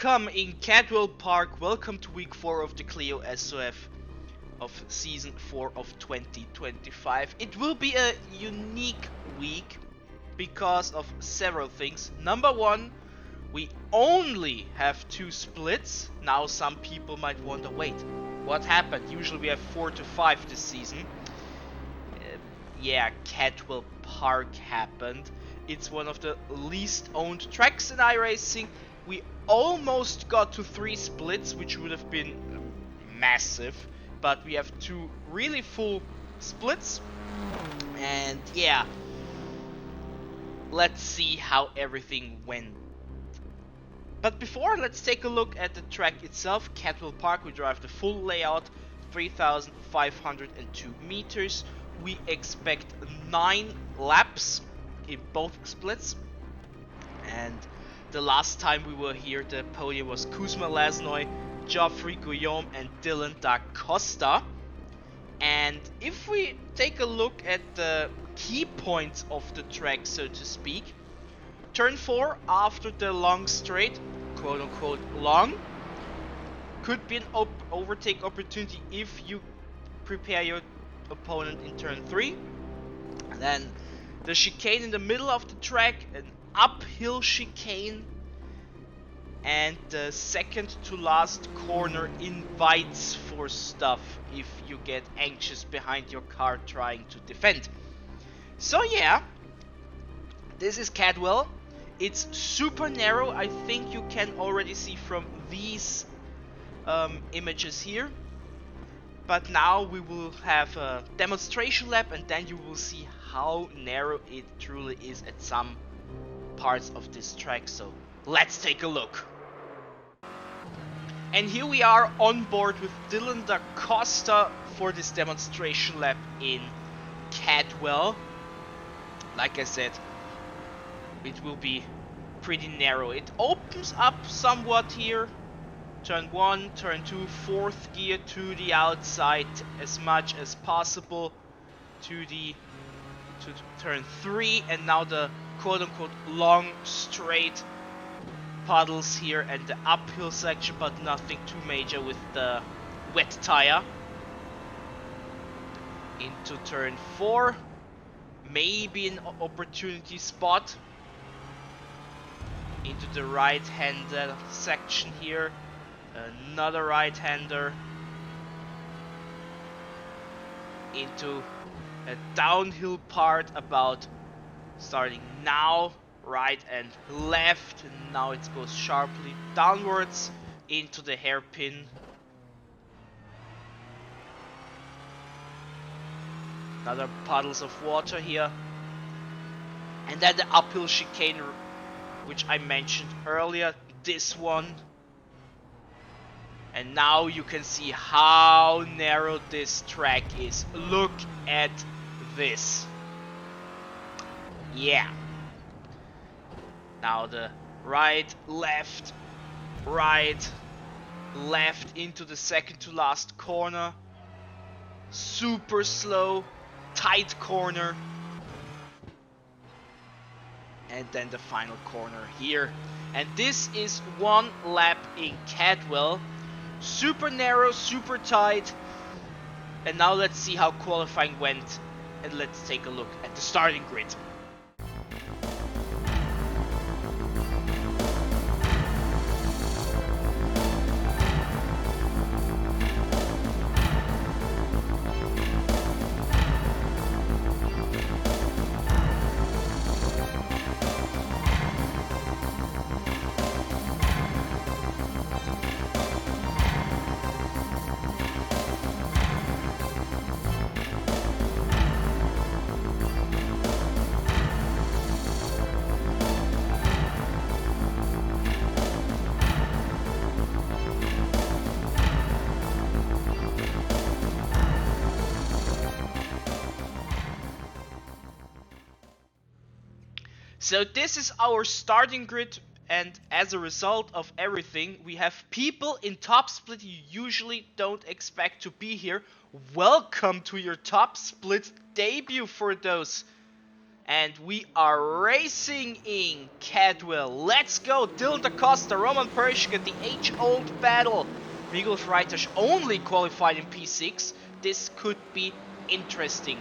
Welcome in Cadwell Park, welcome to week 4 of the Clio SoF of season 4 of 2025. It will be a unique week because of several things. Number one, we only have 2 splits. Now some people might wonder, wait, what happened? Usually we have 4 to 5 this season. Yeah, Cadwell Park happened. It's one of the least owned tracks in iRacing. We almost got to 3 splits, which would have been massive, but we have 2 really full splits, and yeah, let's see how everything went. But before, let's take a look at the track itself. Cadwell Park, we drive the full layout, 3,502 meters. We expect 9 laps in both splits, and the last time we were here, the podium was Kuzma Lasnoy, Geoffrey Guillaume and Dylan da Costa. And if we take a look at the key points of the track, so to speak, turn 4 after the long straight, quote unquote long, could be an overtake opportunity if you prepare your opponent in turn 3. And then the chicane in the middle of the track, an uphill chicane, and the second to last corner invites for stuff if you get anxious behind your car trying to defend. So yeah, this is Cadwell. It's super narrow. I think you can already see from these images here. But now we will have a demonstration lap, and then you will see how narrow it truly is at some parts of this track. So let's take a look. And here we are on board with Dylan da Costa for this demonstration lap in Cadwell. Like I said, it will be pretty narrow. It opens up somewhat here. Turn 1, turn 2, 4th gear to the outside as much as possible to turn 3, and now the quote-unquote long straight puddles here and the uphill section, but nothing too major with the wet tire. Into turn 4, maybe an opportunity spot. Into the right-hander section here. Another right-hander into a downhill part about starting now, right and left, and now it goes sharply downwards into the hairpin. Another puddles of water here, and then the uphill chicane, which I mentioned earlier, this one. And now you can see how narrow this track is. Look at this. Yeah. Now the right, left into the second to last corner. Super slow, tight corner. And then the final corner here. And this is 1 lap in Cadwell. Super narrow, super tight. And now let's see how qualifying went, and let's take a look at the starting grid. So this is our starting grid, and as a result of everything, we have people in top split you usually don't expect to be here. Welcome to your top split debut for those And we are racing in Cadwell. Let's go! Dylan da Costa, Roman Pershing, the age-old battle. Miguel Freitas only qualified in P6. This could be interesting.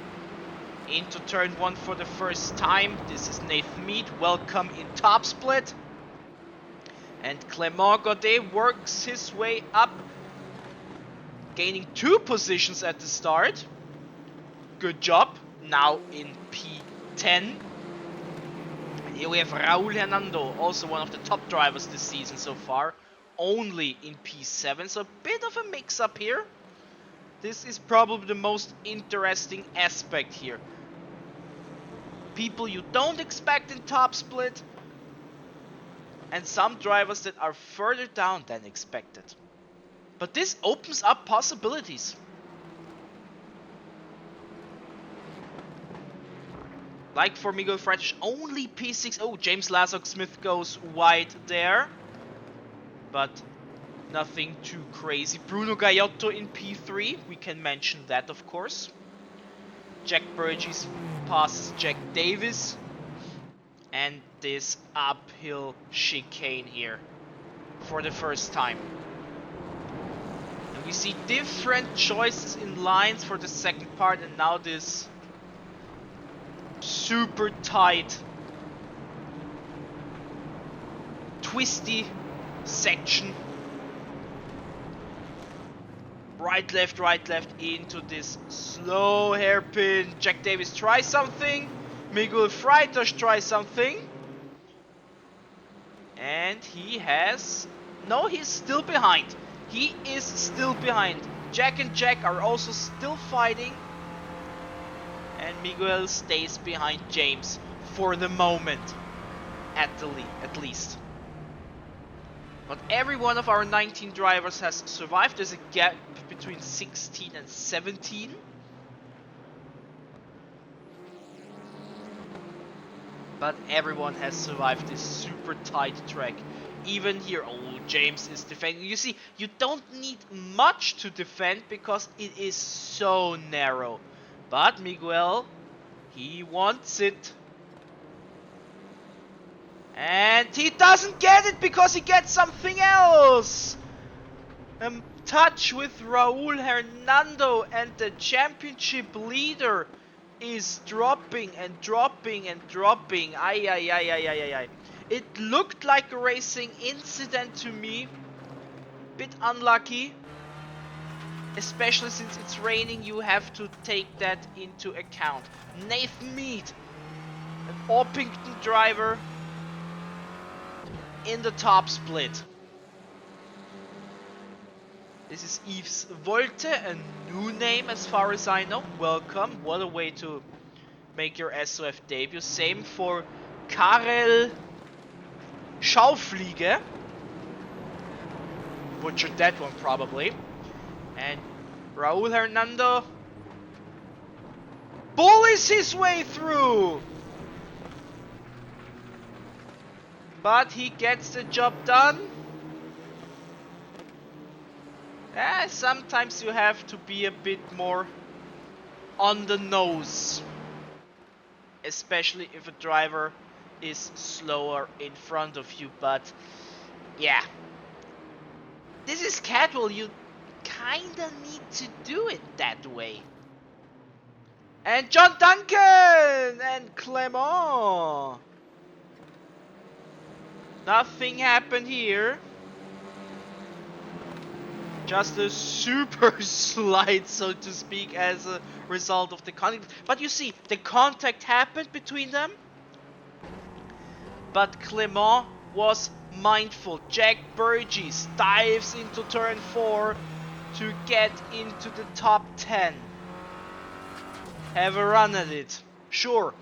Into turn 1 for the first time. This is Nathan Mead. Welcome in top split. And Clément Godet works his way up, gaining 2 positions at the start. Good job. Now in P10. And here we have Raúl Hernando, also one of the top drivers this season so far. Only in P7, so a bit of a mix-up here. This is probably the most interesting aspect here. People you don't expect in top split, and some drivers that are further down than expected. But this opens up possibilities. Like for Miguel Freitas, only P6. Oh, James Lassock Smith goes wide there. But nothing too crazy. Bruno Gaiotto in P3. We can mention that, of course. Jack Burgess passes Jack Davies. And this uphill chicane here for the first time. And we see different choices in lines for the second part, and now this super tight, twisty section. Right, left into this slow hairpin. Jack Davies tries something. Miguel Freitas tries something. And he has... No, he's still behind. He is still behind. Jack and Jack are also still fighting. And Miguel stays behind James for the moment. At least. But every one of our 19 drivers has survived. There's a gap between 16 and 17. But everyone has survived this super tight track. Even here, oh, James is defending. You see, you don't need much to defend because it is so narrow. But Miguel, he wants it. And he doesn't get it because he gets something else. Touch with Raúl Hernando, and the championship leader is dropping and dropping and dropping. Ay. It looked like a racing incident to me. Bit unlucky. Especially since it's raining, you have to take that into account. Nathan Mead, an Orpington driver, in the top split. This is Yves Volte, a new name as far as I know. Welcome. What a way to make your SoF debut. Same for Karel Schaufliege. Butchered that one probably. And Raúl Hernando bullies his way through. But he gets the job done. Sometimes you have to be a bit more on the nose. Especially if a driver is slower in front of you. But yeah. This is Cadwell. You kinda need to do it that way. And John Duncan and Clément. Nothing happened here. Just a super slide, so to speak, as a result of the contact. But you see, the contact happened between them. But Clément was mindful. Jack Burgess dives into turn 4 to get into the top 10. Have a run at it. Sure.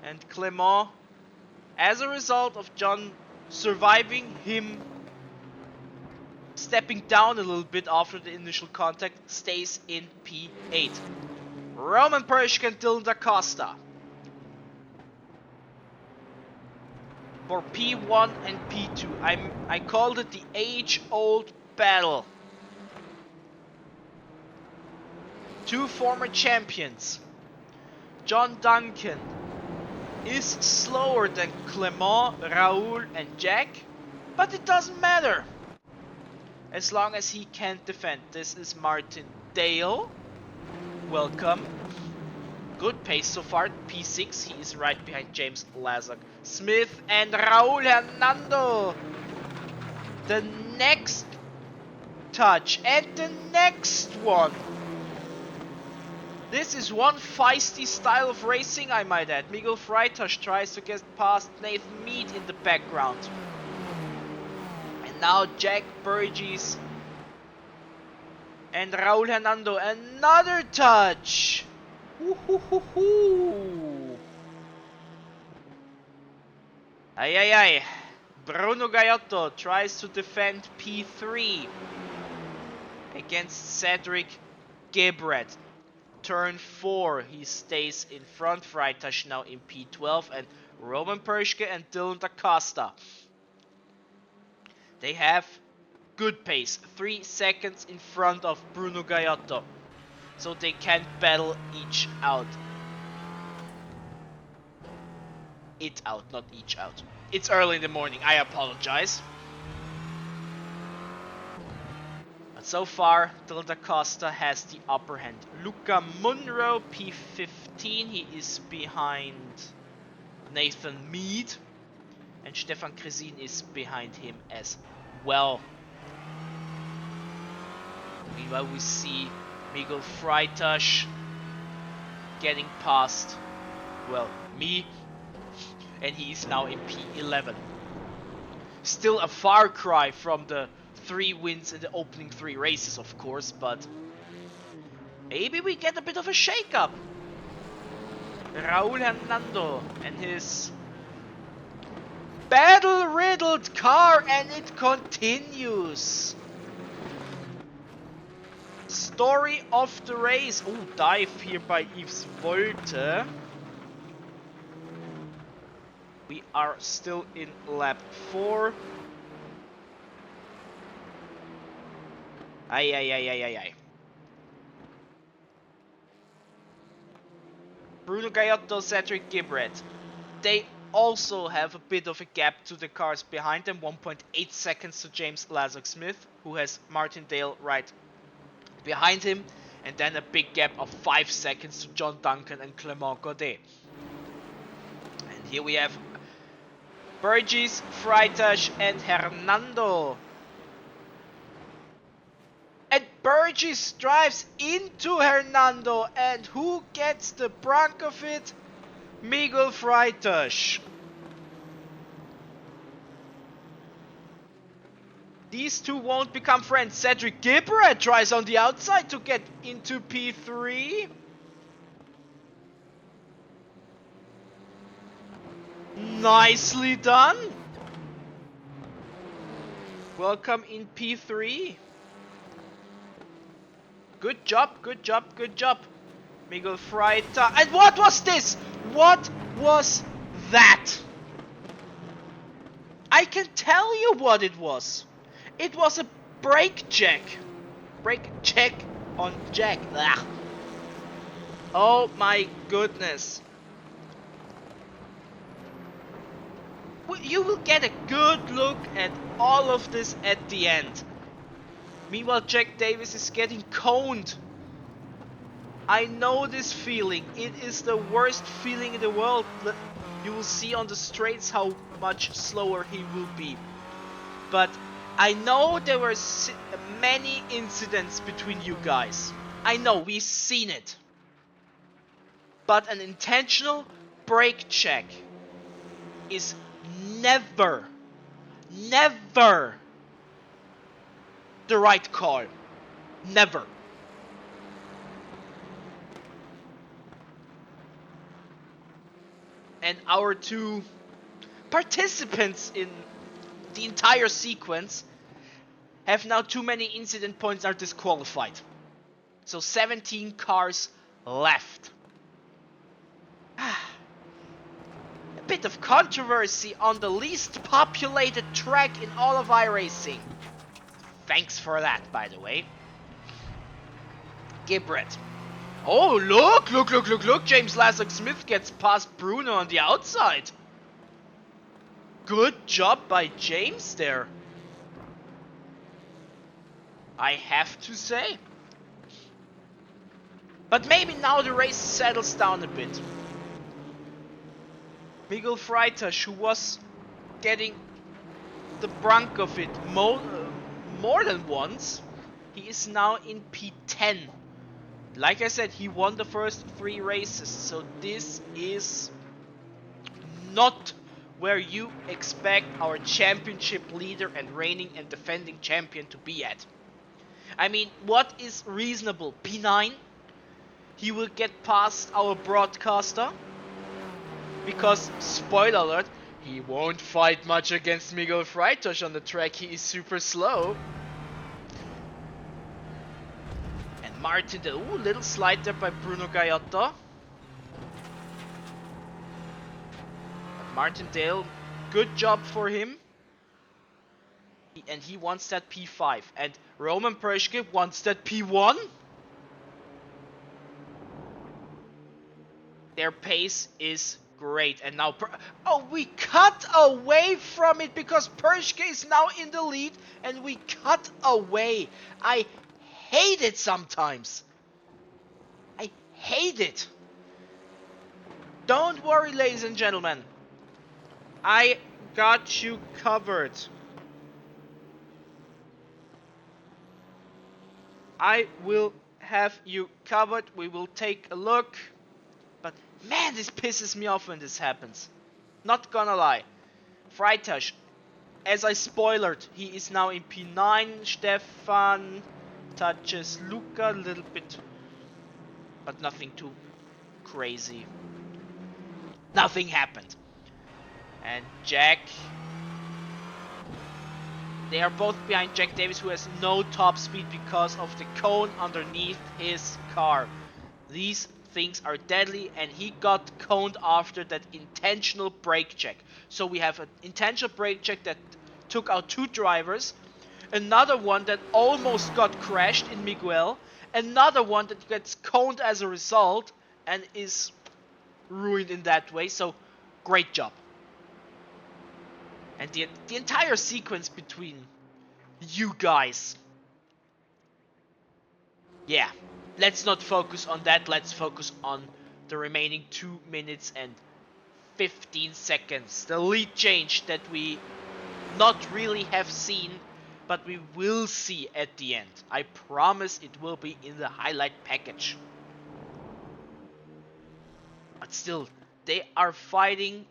And Clément, as a result of John surviving him stepping down a little bit after the initial contact, stays in P8. Roman Pershing and Dylan da Costa for P1 and P2. I called it the age-old battle. Two former champions, John Duncan is slower than Clement, Raoul and Jack, but it doesn't matter. As long as he can't defend. This is Martin Dale. Welcome. Good pace so far. P6, he is right behind James Lazark Smith and Raul Hernando. The next touch and the next one. This is one feisty style of racing, I might add. Miguel Freitas tries to get past Nathan Mead in the background. And now Jack Burgess and Raul Hernando. Another touch. Woo-hoo-hoo-hoo. Ay ay ay. Bruno Gaiotto tries to defend P3 against Cedric Gebret. Turn 4, he stays in front. Freitas now in P12 and Roman Perschke and Dylan Da Costa. They have good pace, 3 seconds in front of Bruno Gaiotto. So they can battle each out. It out, not each out. It's early in the morning, I apologize. But so far, Dylan Da Costa has the upper hand. Luca Munro, P15, he is behind Nathan Mead. And Stefan Kresin is behind him as well. Meanwhile, we see Miguel Freitas getting past, well, me. And he is now in P11. Still a far cry from the 3 wins in the opening 3 races, of course, but maybe we get a bit of a shake-up. Raul Hernando and his battle-riddled car, and it continues. Story of the race. Oh, dive here by Yves Volte. We are still in lap 4. Ay, ay, ay, ay, ay, ay. Bruno Gaiotto, Cedric Gebret. They also have a bit of a gap to the cars behind them. 1.8 seconds to James Lazark Smith, who has Martin Dale right behind him. And then a big gap of 5 seconds to John Duncan and Clement Godet. And here we have Burgess, Freitas and Hernando. And Burgess drives into Hernando, and who gets the brunt of it? Miguel Freitas. These two won't become friends. Cedric Gebret tries on the outside to get into P3. Nicely done. Welcome in P3. Good job, good job, good job. Miguel Freitas. And what was this? What was that? I can tell you what it was. It was a brake check. Brake check on Jack. Ugh. Oh my goodness. You will get a good look at all of this at the end. Meanwhile, Jack Davies is getting coned. I know this feeling. It is the worst feeling in the world. You will see on the straights how much slower he will be. But I know there were many incidents between you guys. I know, we've seen it. But an intentional brake check is never the right call. Never. And our two participants in the entire sequence have now too many incident points, are disqualified. So 17 cars left. A bit of controversy on the least populated track in all of iRacing. Thanks for that, by the way. Gebret Oh, look! James Lassock-Smith gets past Bruno on the outside. Good job by James there. I have to say. But maybe now the race settles down a bit. Miguel Freitas, who was getting the brunt of it more than once, he is now in P10. Like I said, he won the first 3 races, so this is not where you expect our championship leader and reigning and defending champion to be at. I mean, what is reasonable? P9? He will get past our broadcaster. Because, spoiler alert, he won't fight much against Miguel Freitas on the track. He is super slow. And Martin, ooh, little slide there by Bruno Gaiotta. Martindale, good job for him. And he wants that P5. And Roman Perschke wants that P1. Their pace is great. And now, oh, we cut away from it because Perschke is now in the lead. And we cut away. I hate it sometimes. I hate it. Don't worry, ladies and gentlemen. I got you covered. I will have you covered. We will take a look. But man, this pisses me off when this happens. Not gonna lie. Freitas, as I spoiled, he is now in P9. Stefan touches Luca a little bit. But nothing too crazy. Nothing happened. And Jack, they are both behind Jack Davies, who has no top speed because of the cone underneath his car. These things are deadly, and he got coned after that intentional brake check. So we have an intentional brake check that took out 2 drivers, another one that almost got crashed in Miguel, another one that gets coned as a result and is ruined in that way. So great job. And the entire sequence between you guys. Yeah, let's not focus on that. Let's focus on the remaining 2 minutes and 15 seconds. The lead change that we not really have seen, but we will see at the end. I promise it will be in the highlight package. But still, they are fighting,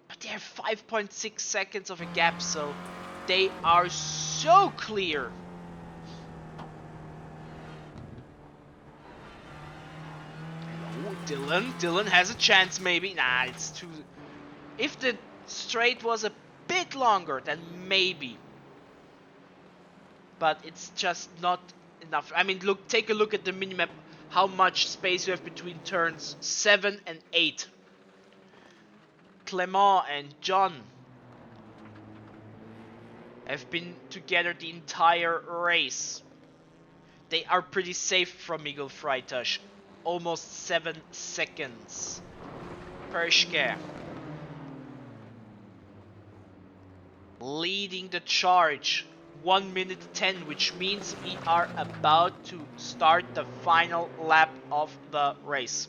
but they have 5.6 seconds of a gap, so they are so clear. Oh, Dylan has a chance maybe. Nah, it's too... If the straight was a bit longer, then maybe. But it's just not enough. I mean, look, take a look at the minimap. How much space you have between turns 7 and 8. Clement and John have been together the entire race. They are pretty safe from Miguel Freitas. Almost 7 seconds. Perschke leading the charge. 1 minute 10, which means we are about to start the final lap of the race.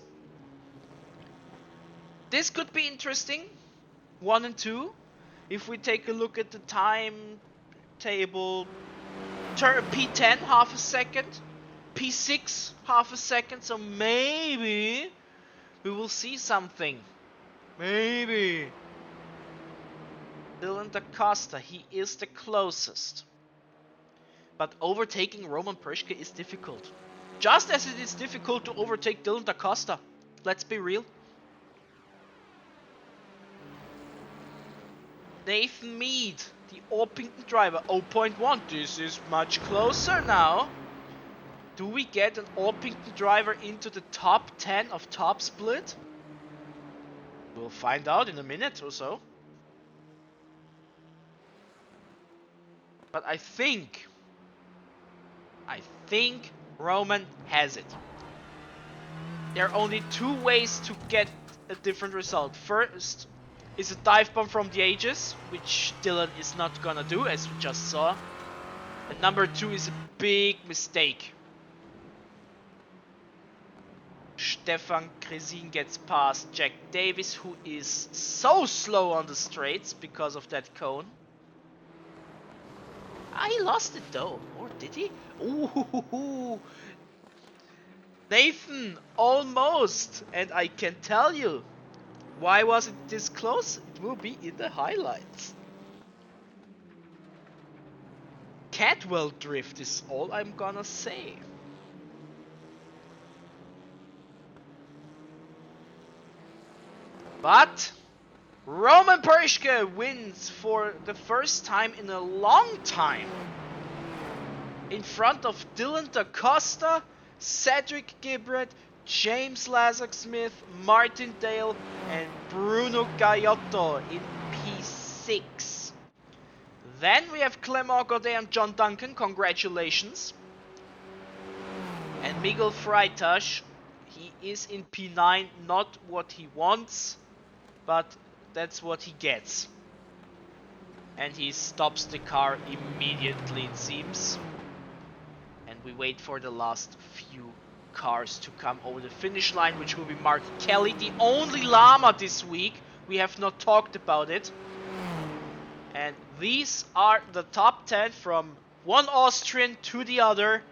This could be interesting. 1 and 2. If we take a look at the timetable, P10 half a second, P6 half a second, so maybe we will see something. Maybe. Dylan da Costa, he is the closest. But overtaking Roman Perschke is difficult. Just as it is difficult to overtake Dylan da Costa. Let's be real. Nathan Mead, the Orpington driver, 0.1. This is much closer now. Do we get an Orpington driver into the top 10 of Top Split? We'll find out in a minute or so. But I think Roman has it. there are only two ways to get a different result. First is a dive bomb from the ages, which Dylan is not gonna do, as we just saw. And number two is a big mistake. Stefan Kresin gets past Jack Davies, who is so slow on the straights because of that cone. He lost it though, or did he? Ooh, Nathan, almost! And I can tell you, why was it this close? It will be in the highlights. Cadwell drift is all I'm gonna say. But Roman Perishke wins for the first time in a long time. In front of Dylan da Costa, Cedric Gibbert, James Lazark-Smith, Martin Dale, and Bruno Gaiotto in P6. Then we have Clément Godet and John Duncan, congratulations. And Miguel Freitas, he is in P9, not what he wants, but that's what he gets. And he stops the car immediately, it seems. And we wait for the last few cars to come over the finish line, which will be Mark Kelly, the only llama this week. We have not talked about it. And these are the top 10 from one Austrian to the other.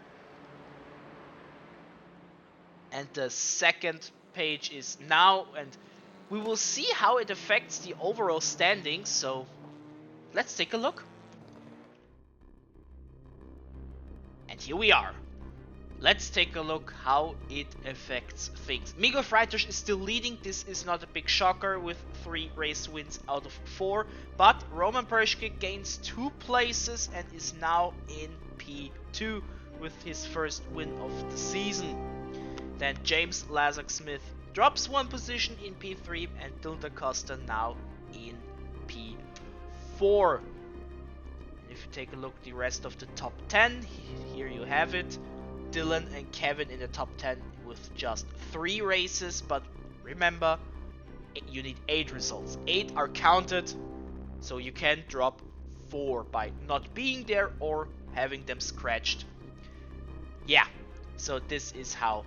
And the second page is now, and we will see how it affects the overall standings, so let's take a look. And here we are. Let's take a look how it affects things. Miguel Freitas is still leading. This is not a big shocker with 3 race wins out of 4. But Roman Perishke gains 2 places and is now in P2 with his first win of the season. Then James Lazark-Smith drops 1 position in P3 and Dylan da Costa now in P4. If you take a look at the rest of the top 10, here you have it. Dylan and Kevin in the top 10 with just 3 races, but remember, you need 8 results. 8 are counted, so you can drop 4 by not being there or having them scratched. Yeah, so this is how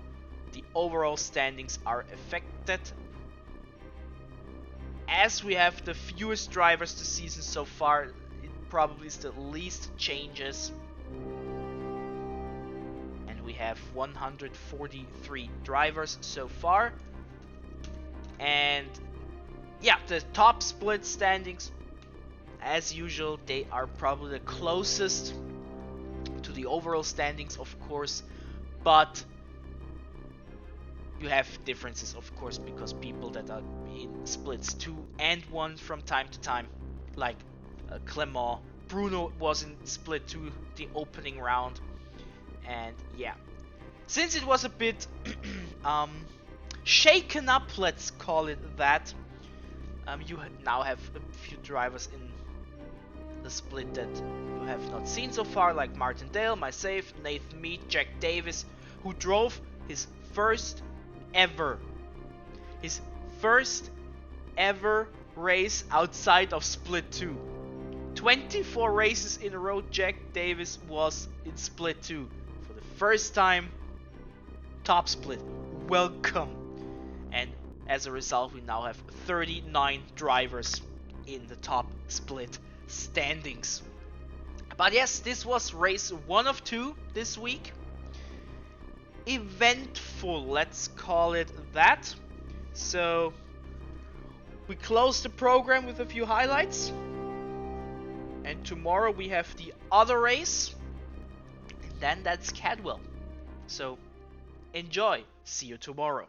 the overall standings are affected. As we have the fewest drivers this season so far, it probably is the least changes. We have 143 drivers so far, and yeah, the top split standings, as usual, they are probably the closest to the overall standings, of course, but you have differences, of course, because people that are in splits 2 and 1 from time to time, like Clément, Bruno was in split 2 the opening round. And yeah, since it was a bit shaken up, let's call it that, you now have a few drivers in the split that you have not seen so far, like Martin Dale, myself, Nathan Mead, Jack Davies, who drove his first ever race outside of split 2. 24 races in a row, Jack Davies was in split 2. First time, top split. Welcome. And as a result, we now have 39 drivers in the top split standings. But yes, this was race 1 of 2 this week. Eventful, let's call it that. So we close the program with a few highlights. And tomorrow we have the other race. Then that's Cadwell. So enjoy. See you tomorrow.